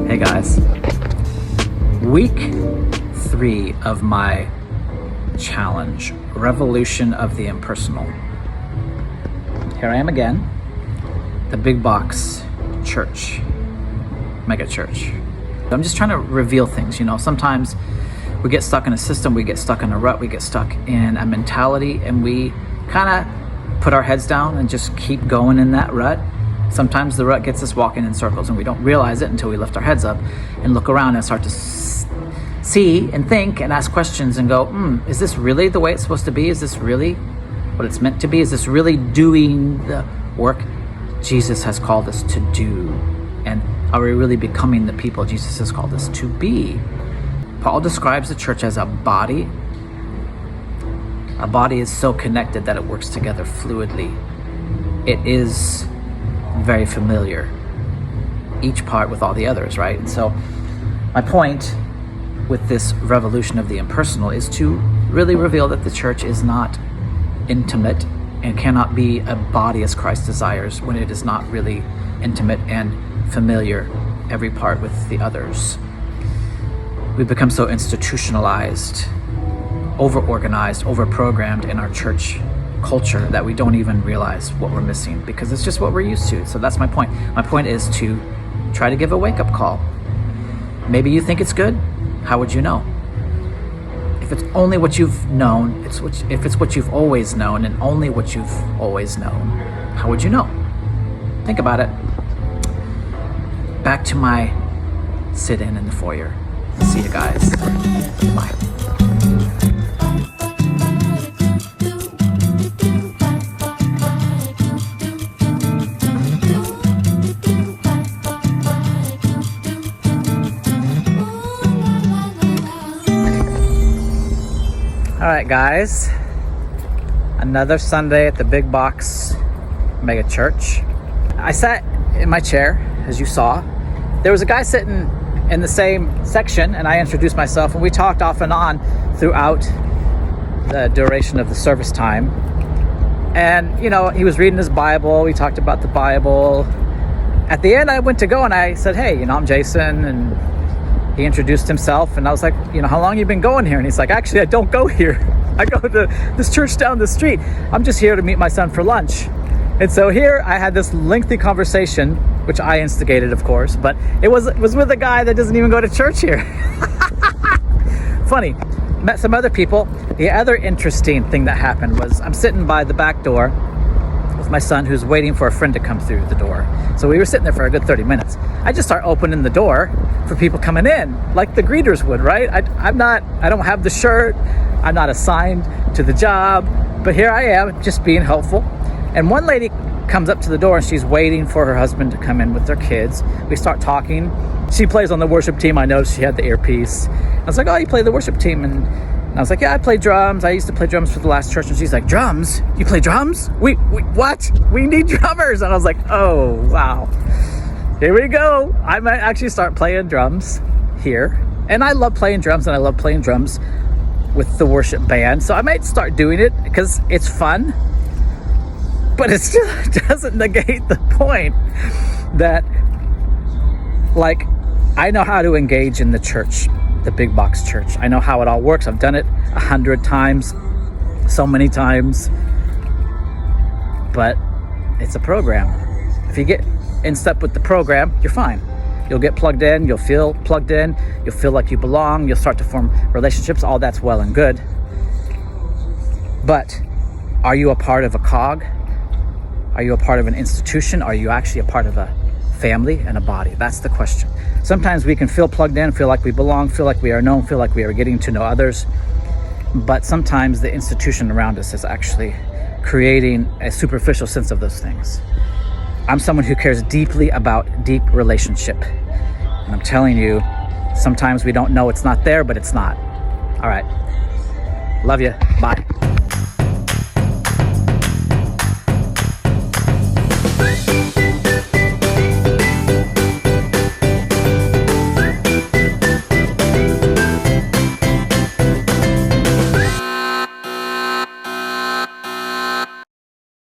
Hey guys, week 3 of my challenge, Revolution of the Impersonal. Here I am again, the big box church, mega church. I'm just trying to reveal things, sometimes we get stuck in a system, we get stuck in a rut, we get stuck in a mentality, and we kind of put our heads down and just keep going in that rut. Sometimes the rut gets us walking in circles and we don't realize it until we lift our heads up and look around and start to see and think and ask questions and go, is this really the way it's supposed to be? Is this really what it's meant to be? Is this really doing the work Jesus has called us to do? And are we really becoming the people Jesus has called us to be? Paul describes the church as a body. A body is so connected that it works together fluidly. It is very familiar, each part with all the others, right? And so my point with this revolution of the impersonal is to really reveal that the church is not intimate and cannot be a body as Christ desires when it is not really intimate and familiar, every part with the others. We've become so institutionalized, over-organized, over-programmed in our church culture that we don't even realize what we're missing because it's just what we're used to. So that's my point. My point is to try to give a wake-up call. Maybe you think it's good. How would you know? If it's only what you've known, if it's what you've always known and only what you've always known, how would you know? Think about it. Back to my sit-in the foyer. See you guys. Bye. All right, guys, another Sunday at the big box mega church. I sat in my chair, as you saw. There was a guy sitting in the same section, and I introduced myself, and we talked off and on throughout the duration of the service time. And, he was reading his Bible. We talked about the Bible. At the end, I went to go, and I said, hey, I'm Jason, and he introduced himself, and I was like, how long you been going here? And he's like, actually, I don't go here. I go to this church down the street. I'm just here to meet my son for lunch. And so here I had this lengthy conversation, which I instigated, of course, but it was with a guy that doesn't even go to church here. Funny. Met some other people. The other interesting thing that happened was I'm sitting by the back door with my son who's waiting for a friend to come through the door. So we were sitting there for a good 30 minutes. I just start opening the door for people coming in, like the greeters would, right? I don't have the shirt. I'm not assigned to the job, but here I am just being helpful. And one lady comes up to the door and she's waiting for her husband to come in with their kids. We start talking. She plays on the worship team. I noticed she had the earpiece. I was like, oh, you play the worship team? And I was like, yeah, I play drums. I used to play drums for the last church. And she's like, drums? You play drums? We what? We need drummers. And I was like, oh, wow. Here we go. I might actually start playing drums here. And I love playing drums, and I love playing drums with the worship band. So I might start doing it because it's fun. But it still doesn't negate the point that, I know how to engage in the church, the big box church. I know how it all works. I've done it 100 times, so many times. But it's a program. If you get in step with the program, you're fine. You'll get plugged in. You'll feel plugged in. You'll feel like you belong. You'll start to form relationships. All that's well and good. But are you a part of a cog? Are you a part of an institution? Are you actually a part of a family and a body? That's the question. Sometimes we can feel plugged in, feel like we belong, feel like we are known, feel like we are getting to know others. But sometimes the institution around us is actually creating a superficial sense of those things. I'm someone who cares deeply about deep relationship. And I'm telling you, sometimes we don't know it's not there, but it's not. All right. Love you. Bye.